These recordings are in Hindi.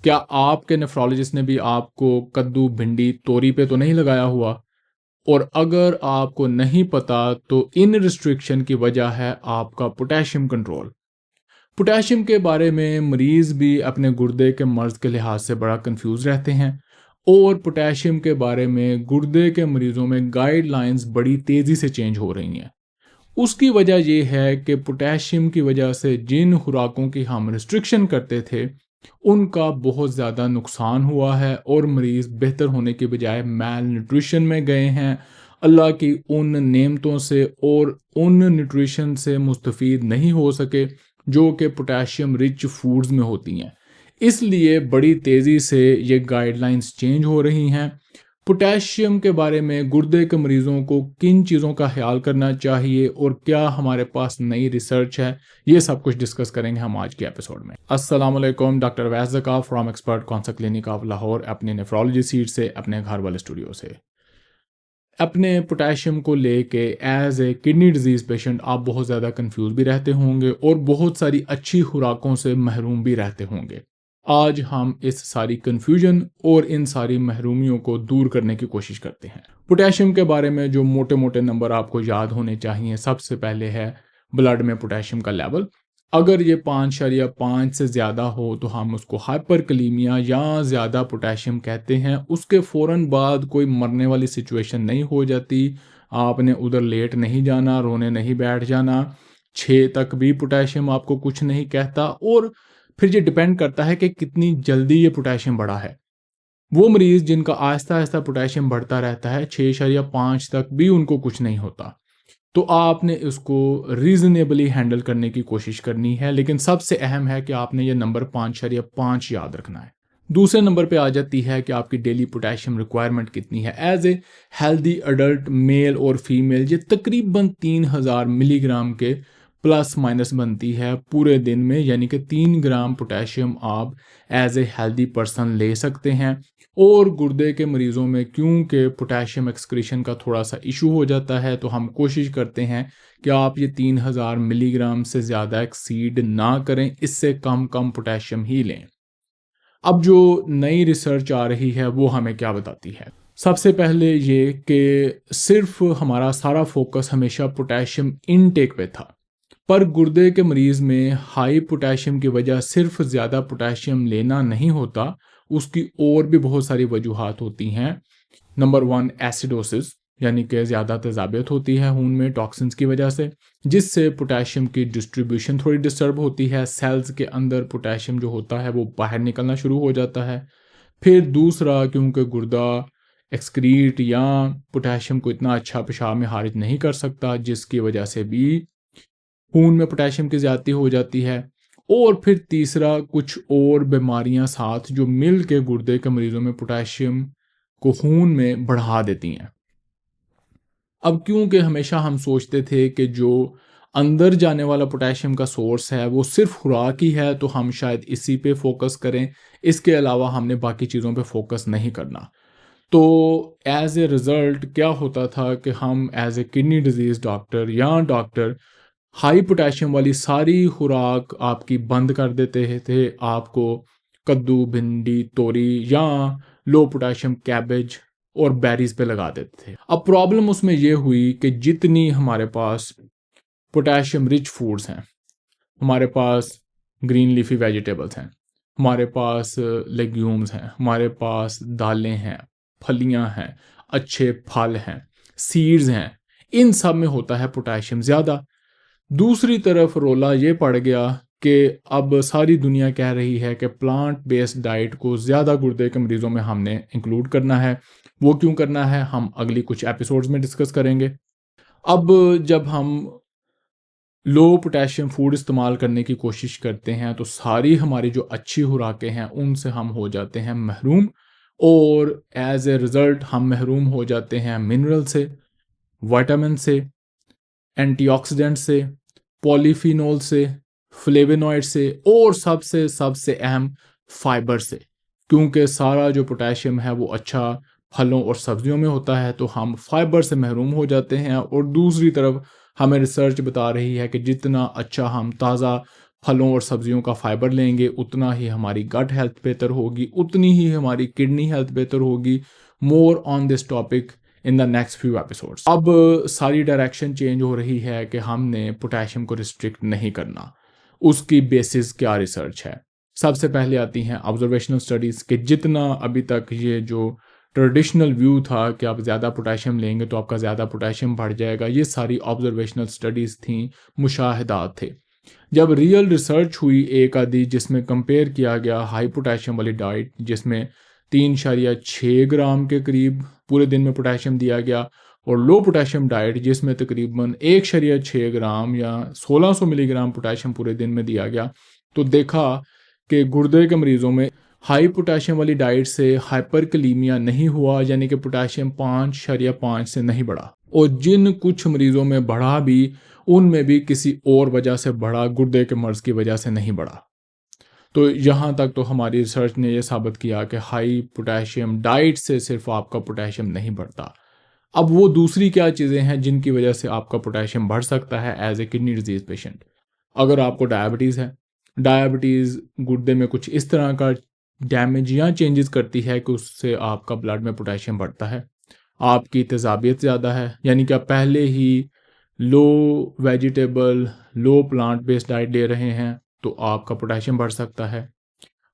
क्या आपके नेफ्रोलॉजिस्ट ने भी आपको कद्दू, भिंडी, तोरी पे तो नहीं लगाया हुआ? और अगर आपको नहीं पता तो इन रिस्ट्रिक्शन की वजह है आपका पोटेशियम कंट्रोल। पोटेशियम के बारे में मरीज भी अपने गुर्दे के मर्ज के लिहाज से बड़ा कंफ्यूज रहते हैं और पोटेशियम के बारे में गुर्दे के मरीजों में गाइडलाइंस बड़ी तेज़ी से चेंज हो रही हैं। उसकी वजह यह है कि पोटेशियम की वजह से जिन खुराकों की हम रिस्ट्रिक्शन करते थे उनका बहुत ज़्यादा नुकसान हुआ है और मरीज़ बेहतर होने के बजाय मैल न्यूट्रिशन में गए हैं। अल्लाह की उन नेमतों से और उन न्यूट्रिशन से मुस्तफ़ीद नहीं हो सके जो कि पोटेशियम रिच फूड्स में होती हैं। इसलिए बड़ी तेज़ी से ये गाइडलाइंस चेंज हो रही हैं। पोटेशियम के बारे में गुर्दे के मरीज़ों को किन चीज़ों का ख्याल करना चाहिए और क्या हमारे पास नई रिसर्च है, ये सब कुछ डिस्कस करेंगे हम आज के एपिसोड में। अस्सलाम वालेकुम, डॉक्टर वैस Zaka from expert concert clinic of Lahore, अपने नेफ्रोलॉजी सीट से, अपने घर वाले स्टूडियो से। अपने पोटेशियम को लेके as a kidney disease patient आप बहुत ज़्यादा कंफ्यूज भी रहते होंगे और बहुत सारी अच्छी खुराकों से महरूम भी रहते होंगे। आज हम इस सारी कन्फ्यूजन और इन सारी महरूमियों को दूर करने की कोशिश करते हैं। पोटेशियम के बारे में जो मोटे मोटे नंबर आपको याद होने चाहिए, सबसे पहले है ब्लड में पोटेशियम का लेवल। अगर ये 5.5 से ज़्यादा हो तो हम उसको हाइपरकलीमिया या ज़्यादा पोटेशियम कहते हैं। उसके फ़ौरन बाद कोई मरने वाली सिचुएशन नहीं हो जाती। आपने उधर लेट नहीं जाना, रोने नहीं बैठ जाना। 6 तक भी पोटेशियम आपको कुछ नहीं कहता और फिर ये डिपेंड करता है कि कितनी जल्दी ये पोटेशियम बढ़ा है। वो मरीज़ जिनका आहिस्ता आहिस्ता पोटेशियम बढ़ता रहता है, 6.5 तक भी उनको कुछ नहीं होता, तो आपने इसको रीज़नेबली हैंडल करने की कोशिश करनी है। लेकिन सबसे अहम है कि आपने ये नंबर 5.5 याद रखना है। दूसरे नंबर पे आ जाती है कि आपकी डेली पोटेशियम रिक्वायरमेंट कितनी है। As a healthy adult male और फीमेल ये तकरीबन 3000 मिलीग्राम के प्लस माइनस बनती है पूरे दिन में, यानी कि 3 ग्राम पोटेशियम आप एज ए हेल्दी पर्सन ले सकते हैं। और गुर्दे के मरीज़ों में क्योंकि पोटेशियम एक्सक्रीशन का थोड़ा सा इशू हो जाता है तो हम कोशिश करते हैं कि आप ये 3000 मिलीग्राम से ज़्यादा एक्सीड ना करें, इससे कम पोटेशियम ही लें। अब जो नई रिसर्च आ रही है वो हमें क्या बताती है? सबसे पहले ये कि सिर्फ हमारा सारा फोकस हमेशा पोटेशियम इनटेक पे था, पर गुर्दे के मरीज़ में हाई पोटेशियम की वजह सिर्फ ज़्यादा पोटेशियम लेना नहीं होता, उसकी और भी बहुत सारी वजूहात होती हैं। नंबर 1 एसिडोसिस, यानी कि ज़्यादा तेज़ाबियत होती है खून में टॉक्सिन्स की वजह से, जिससे पोटेशियम की डिस्ट्रीब्यूशन थोड़ी डिस्टर्ब होती है। सेल्स के अंदर पोटेशियम जो होता है वो बाहर निकलना शुरू हो जाता है। फिर दूसरा, क्योंकि गुर्दा एक्सक्रीट या पोटेशियम को इतना अच्छा पेशाब में खारिज नहीं कर सकता, जिसकी वजह से भी खून में पोटेशियम की ज़्यादती हो जाती है। और फिर तीसरा, कुछ और बीमारियां साथ जो मिल के गुर्दे के मरीजों में पोटेशियम को खून में बढ़ा देती हैं। अब क्योंकि हमेशा हम सोचते थे कि जो अंदर जाने वाला पोटेशियम का सोर्स है वो सिर्फ खुराक ही है, तो हम शायद इसी पे फोकस करें, इसके अलावा हमने बाकी चीज़ों पे फोकस नहीं करना। तो एज ए रिज़ल्ट क्या होता था कि हम as a kidney disease doctor या डॉक्टर हाई पोटेशियम वाली सारी खुराक आपकी बंद कर देते थे। आपको कद्दू, भिंडी, तोरी या लो पोटेशियम कैबेज और बेरीज पे लगा देते थे। अब प्रॉब्लम उसमें यह हुई कि जितनी हमारे पास पोटेशियम रिच फूड्स हैं, हमारे पास ग्रीन लीफी वेजिटेबल्स हैं, हमारे पास लेग्यूम्स हैं, हमारे पास दालें हैं, फलियां हैं, अच्छे फल हैं, सीड्स हैं, इन सब में होता है पोटेशियम ज़्यादा। दूसरी तरफ रोला ये पड़ गया कि अब सारी दुनिया कह रही है कि प्लांट बेस्ड डाइट को ज़्यादा गुर्दे के मरीज़ों में हमने इंक्लूड करना है। वो क्यों करना है हम अगली कुछ एपिसोड्स में डिस्कस करेंगे। अब जब हम लो पोटेशियम फूड इस्तेमाल करने की कोशिश करते हैं तो सारी हमारी जो अच्छी खुराकें हैं उनसे हम हो जाते हैं महरूम, और एज ए रिज़ल्ट हम महरूम हो जाते हैं मिनरल से, विटामिन से, एंटीऑक्सीडेंट से, पॉलीफिनोल से, फ्लेवेनॉइड से और सबसे सबसे अहम फाइबर से। क्योंकि सारा जो पोटेशियम है वो अच्छा फलों और सब्जियों में होता है, तो हम फाइबर से महरूम हो जाते हैं। और दूसरी तरफ हमें रिसर्च बता रही है कि जितना अच्छा हम ताज़ा फलों और सब्जियों का फाइबर लेंगे उतना ही हमारी गट हेल्थ बेहतर होगी, उतनी ही हमारी किडनी हेल्थ बेहतर होगी। More on this topic in the next few episodes. अब सारी डायरेक्शन चेंज हो रही है कि हमने पोटेशियम को रिस्ट्रिक्ट नहीं करना। उसकी बेसिस क्या रिसर्च है? सबसे पहले आती हैं ऑब्जर्वेशनल स्टडीज़ कि जितना अभी तक ये जो ट्रेडिशनल व्यू था कि आप ज़्यादा पोटेशियम लेंगे तो आपका ज़्यादा पोटेशियम बढ़ जाएगा, ये सारी ऑब्जर्वेशनल स्टडीज़ थी, मुशाहिदात थे। जब रियल रिसर्च हुई एक आधी जिसमें कंपेयर किया गया हाई पोटेशियम वाली डाइट जिसमें 3.6 ग्राम के करीब पूरे दिन में पोटेशियम दिया गया, और लो पोटेशियम डाइट जिसमें तकरीबन 1.6 ग्राम या 1600 मिलीग्राम पोटेशियम पूरे दिन में दिया गया, तो देखा कि गुर्दे के मरीजों में हाई पोटेशियम वाली डाइट से हाइपरकलीमिया नहीं हुआ, यानी कि पोटेशियम 5.5 से नहीं बढ़ा, और जिन कुछ मरीजों में बढ़ा भी उनमें भी किसी और वजह से बढ़ा, गुर्दे के मर्ज की वजह से नहीं बढ़ा। तो यहाँ तक तो हमारी रिसर्च ने यह साबित किया कि हाई पोटेशियम डाइट से सिर्फ आपका पोटेशियम नहीं बढ़ता। अब वो दूसरी क्या चीज़ें हैं जिनकी वजह से आपका पोटेशियम बढ़ सकता है as a kidney disease patient? अगर आपको डायबिटीज़ है, डायबिटीज़ गुर्दे में कुछ इस तरह का डैमेज या चेंजेस करती है कि उससे आपका ब्लड में पोटेशियम बढ़ता है। आपकी तेज़ाबियत ज़्यादा है, यानी कि आप पहले ही लो वेजिटेबल, लो प्लांट बेस्ड डाइट ले रहे हैं, तो आपका पोटेशियम बढ़ सकता है।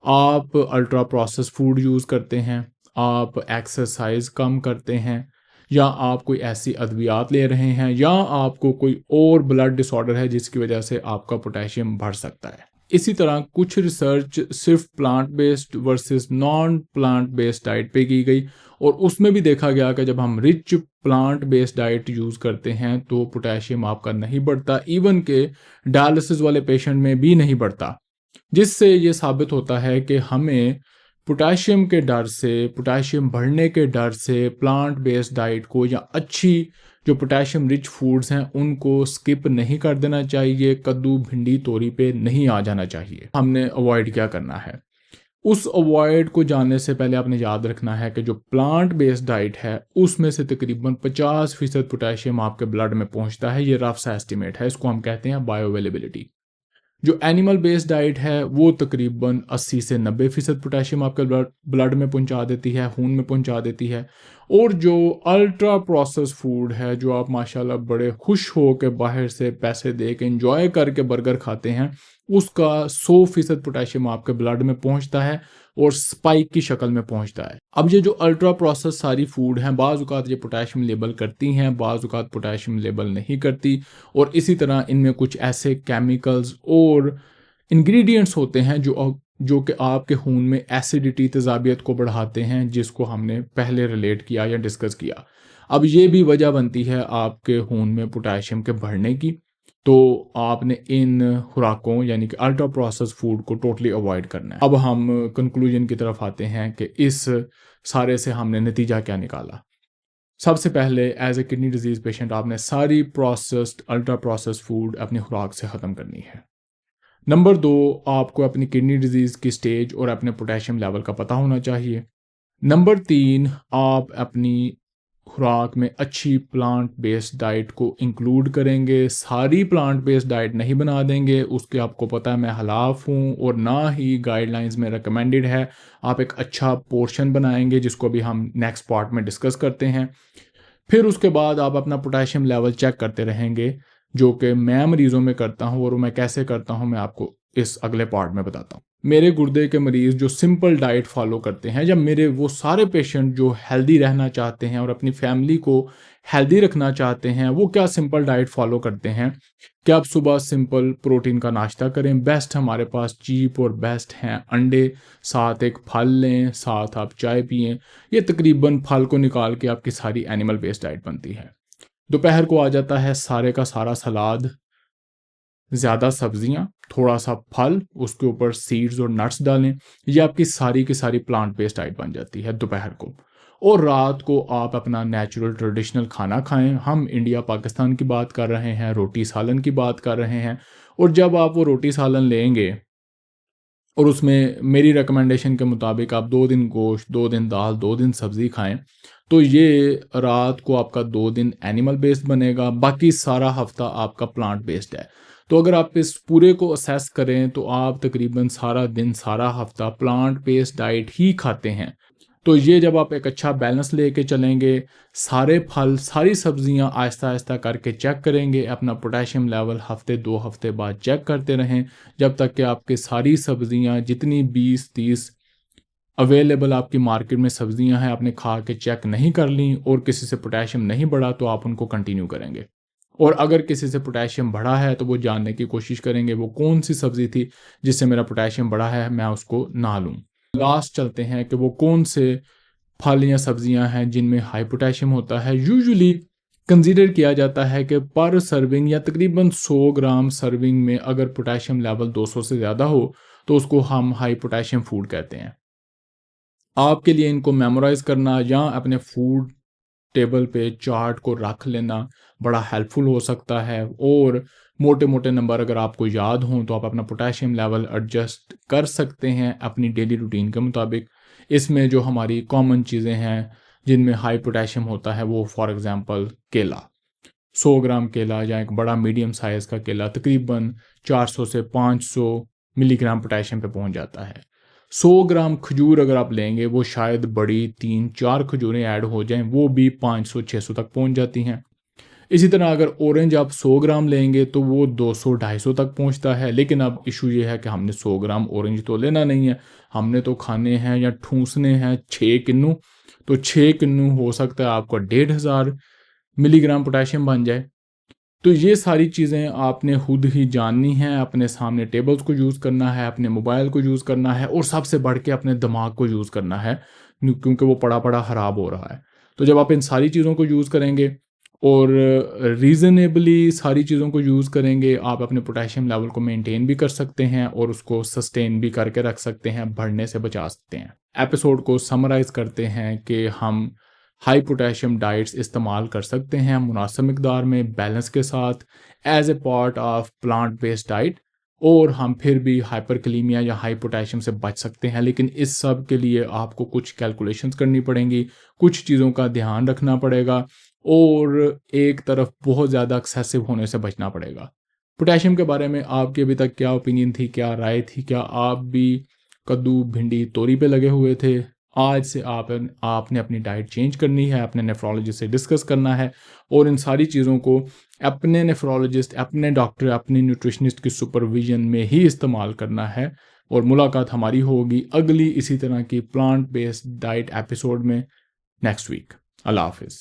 आप अल्ट्रा प्रोसेस फूड यूज़ करते हैं, आप एक्सरसाइज कम करते हैं, या आप कोई ऐसी अद्वियात ले रहे हैं, या आपको कोई और ब्लड डिसऑर्डर है जिसकी वजह से आपका पोटेशियम बढ़ सकता है। इसी तरह कुछ रिसर्च सिर्फ plant based versus non plant based diet पे की गई, और उसमें भी देखा गया कि जब हम rich plant based diet use करते हैं तो पोटेशियम आपका नहीं बढ़ता, इवन के डायलिसिस वाले पेशेंट में भी नहीं बढ़ता, जिससे ये साबित होता है कि हमें पोटेशियम के डर से, पोटेशियम बढ़ने के डर से प्लांट बेस्ड डाइट को या अच्छी जो पोटेशियम रिच फूड्स हैं उनको स्किप नहीं कर देना चाहिए, कद्दू भिंडी तोरी पे नहीं आ जाना चाहिए। हमने अवॉइड क्या करना है? उस अवॉइड को जानने से पहले आपने याद रखना है कि जो प्लांट बेस्ड डाइट है उसमें से तकरीबन 50% पोटेशियम आपके ब्लड में पहुंचता है। ये रफ सा एस्टिमेट है, इसको हम कहते हैं बायो अवेलेबिलिटी। जो एनिमल बेस्ड डाइट है वो तकरीबन 80 से 90% पोटेशियम आपके ब्लड में पहुंचा देती है, खून में पहुंचा देती है। और जो अल्ट्रा प्रोसेस फूड है, जो आप माशाल्लाह बड़े खुश हो के बाहर से पैसे दे के इंजॉय करके बर्गर खाते हैं, उसका 100% पोटेशियम आपके ब्लड में पहुंचता है और स्पाइक की शक्ल में पहुंचता है। अब ये जो अल्ट्रा प्रोसेस सारी फूड हैं, बाज़ औक़ात ये पोटेशियम लेबल करती हैं, बाज़ औक़ात पोटेशियम लेबल नहीं करती, और इसी तरह इनमें कुछ ऐसे केमिकल्स और इंग्रेडिएंट्स होते हैं जो कि आपके खून में एसिडिटी, तेज़ाबियत को बढ़ाते हैं, जिसको हमने पहले रिलेट किया या डिस्कस किया। अब ये भी वजह बनती है आपके खून में पोटेशियम के बढ़ने की, तो आपने इन खुराकों यानी कि अल्ट्रा प्रोसेस फूड को टोटली अवॉइड करना है। अब हम कंक्लूजन की तरफ आते हैं कि इस सारे से हमने नतीजा क्या निकाला। सबसे पहले as a kidney disease patient आपने सारी प्रोसेस्ड अल्ट्रा प्रोसेस फूड अपनी खुराक से ख़त्म करनी है। नंबर 2, आपको अपनी किडनी डिजीज़ की स्टेज और अपने पोटेशियम लेवल का पता होना चाहिए। नंबर 3, आप अपनी खुराक में अच्छी प्लांट बेस्ड डाइट को इंक्लूड करेंगे। सारी प्लांट बेस्ड डाइट नहीं बना देंगे, उसके आपको पता है मैं खिलाफ हूँ, और ना ही गाइडलाइंस में रिकमेंडेड है। आप एक अच्छा पोर्शन बनाएंगे जिसको भी हम नेक्स्ट पार्ट में डिस्कस करते हैं। फिर उसके बाद आप अपना पोटेशियम लेवल चेक करते रहेंगे, जो कि मैं मरीज़ों में करता हूँ, और मैं कैसे करता हूँ मैं आपको इस अगले पार्ट में बताता हूँ। मेरे गुर्दे के मरीज़ जो सिंपल डाइट फॉलो करते हैं, या मेरे वो सारे पेशेंट जो हेल्दी रहना चाहते हैं और अपनी फैमिली को हेल्दी रखना चाहते हैं, वो क्या सिंपल डाइट फॉलो करते हैं कि आप सुबह सिंपल प्रोटीन का नाश्ता करें। बेस्ट हमारे पास चीप और बेस्ट हैं अंडे, साथ एक फल लें, साथ आप चाय पिएं। ये तकरीबन फल को निकाल के आपकी सारी एनिमल बेस्ड डाइट बनती है। दोपहर को आ जाता है सारे का सारा सलाद, ज़्यादा सब्जियां, थोड़ा सा फल, उसके ऊपर सीड्स और नट्स डालें। ये आपकी सारी की सारी प्लांट बेस्ड डाइट बन जाती है दोपहर को। और रात को आप अपना नेचुरल ट्रेडिशनल खाना खाएं। हम इंडिया पाकिस्तान की बात कर रहे हैं, रोटी सालन की बात कर रहे हैं। और जब आप वो रोटी सालन लेंगे और उसमें मेरी रिकमेंडेशन के मुताबिक आप 2 दिन गोश्त, 2 दिन दाल, 2 दिन सब्ज़ी खाएं, तो ये रात को आपका 2 दिन एनिमल बेस्ड बनेगा, बाकी सारा हफ्ता आपका प्लांट बेस्ड है। तो अगर आप इस पूरे को असेस करें तो आप तकरीबन सारा दिन, सारा हफ्ता प्लांट बेस्ड डाइट ही खाते हैं। तो ये जब आप एक अच्छा बैलेंस लेके चलेंगे, सारे फल, सारी सब्जियां आहिस्ता आहिस्ता करके चेक करेंगे, अपना पोटेशियम लेवल हफ्ते 2 हफ्ते बाद चेक करते रहें, जब तक कि आपकी सारी सब्जियां जितनी 20-30 अवेलेबल आपकी मार्केट में सब्जियां हैं आपने खा के चेक नहीं कर ली और किसी से पोटेशियम नहीं बढ़ा तो आप उनको कंटिन्यू करेंगे। और अगर किसी से पोटेशियम बढ़ा है तो वो जानने की कोशिश करेंगे वो कौन सी सब्जी थी जिससे मेरा पोटेशियम बढ़ा है, मैं उसको ना लूँ। लास्ट चलते हैं कि वो कौन से फल या सब्जियां हैं जिनमें हाई पोटेशियम होता है। यूजुअली कंसीडर किया जाता है कि पर सर्विंग या तकरीबन 100 ग्राम सर्विंग में अगर पोटेशियम लेवल 200 से ज़्यादा हो तो उसको हम हाई पोटेशियम फूड कहते हैं। आपके लिए इनको मेमोराइज करना या अपने फूड टेबल पे चार्ट को रख लेना बड़ा हेल्पफुल हो सकता है। और मोटे मोटे नंबर अगर आपको याद हों तो आप अपना पोटेशियम लेवल एडजस्ट कर सकते हैं अपनी डेली रूटीन के मुताबिक। इसमें जो हमारी कॉमन चीज़ें हैं जिनमें हाई पोटेशियम होता है वो फॉर एग्जांपल केला, 100 ग्राम केला या एक बड़ा मीडियम साइज़ का केला तकरीबन 400 से 500 मिलीग्राम पोटेशियम पे पहुंच जाता है। 100 ग्राम खजूर अगर आप लेंगे वो शायद बड़ी 3-4 खजूरें ऐड हो जाएं, वो भी 500-600 तक पहुंच जाती हैं। इसी तरह अगर ऑरेंज आप 100 ग्राम लेंगे तो वो 200-250 तक पहुंचता है। लेकिन अब इशू ये है कि हमने 100 ग्राम ऑरेंज तो लेना नहीं है, हमने तो खाने हैं या ठूंसने हैं 6 किन्नू। तो 6 किन्नू हो सकता है आपका 1500 मिलीग्राम पोटेशियम बन जाए। तो ये सारी चीज़ें आपने खुद ही जाननी हैं, अपने सामने टेबल्स को यूज़ करना है, अपने मोबाइल को यूज़ करना है और सबसे बढ़ के अपने दिमाग को यूज़ करना है, क्योंकि वो पड़ा पड़ा ख़राब हो रहा है। तो जब आप इन सारी चीज़ों को यूज़ करेंगे और रीज़नेबली सारी चीज़ों को यूज़ करेंगे, आप अपने पोटेशियम लेवल को मेंटेन भी कर सकते हैं और उसको सस्टेन भी करके रख सकते हैं, बढ़ने से बचा सकते हैं। एपिसोड को समराइज़ करते हैं कि हम हाई पोटेशियम डाइट्स इस्तेमाल कर सकते हैं मुनासिब मिकदार में, बैलेंस के साथ, as a part of plant based diet, और हम फिर भी हाइपरकलीमिया या हाई पोटेशियम से बच सकते हैं। लेकिन इस सब के लिए आपको कुछ कैलकुलेशंस करनी पड़ेंगी, कुछ चीज़ों का ध्यान रखना पड़ेगा और एक तरफ बहुत ज़्यादा एक्सेसिव होने से बचना पड़ेगा। पोटेशियम के बारे में आपकी अभी तक क्या ओपिनियन थी, क्या राय थी? क्या आप भी कद्दू, भिंडी, तोरी पे लगे हुए थे? आज से आपने अपनी डाइट चेंज करनी है, अपने नेफ्रोलॉजिस्ट से डिस्कस करना है और इन सारी चीज़ों को अपने नेफ्रोलॉजिस्ट, अपने डॉक्टर, अपने न्यूट्रिशनिस्ट की सुपरविजन में ही इस्तेमाल करना है। और मुलाकात हमारी होगी अगली इसी तरह की प्लांट बेस्ड डाइट एपिसोड में नेक्स्ट वीक। अल्लाह हाफिज़।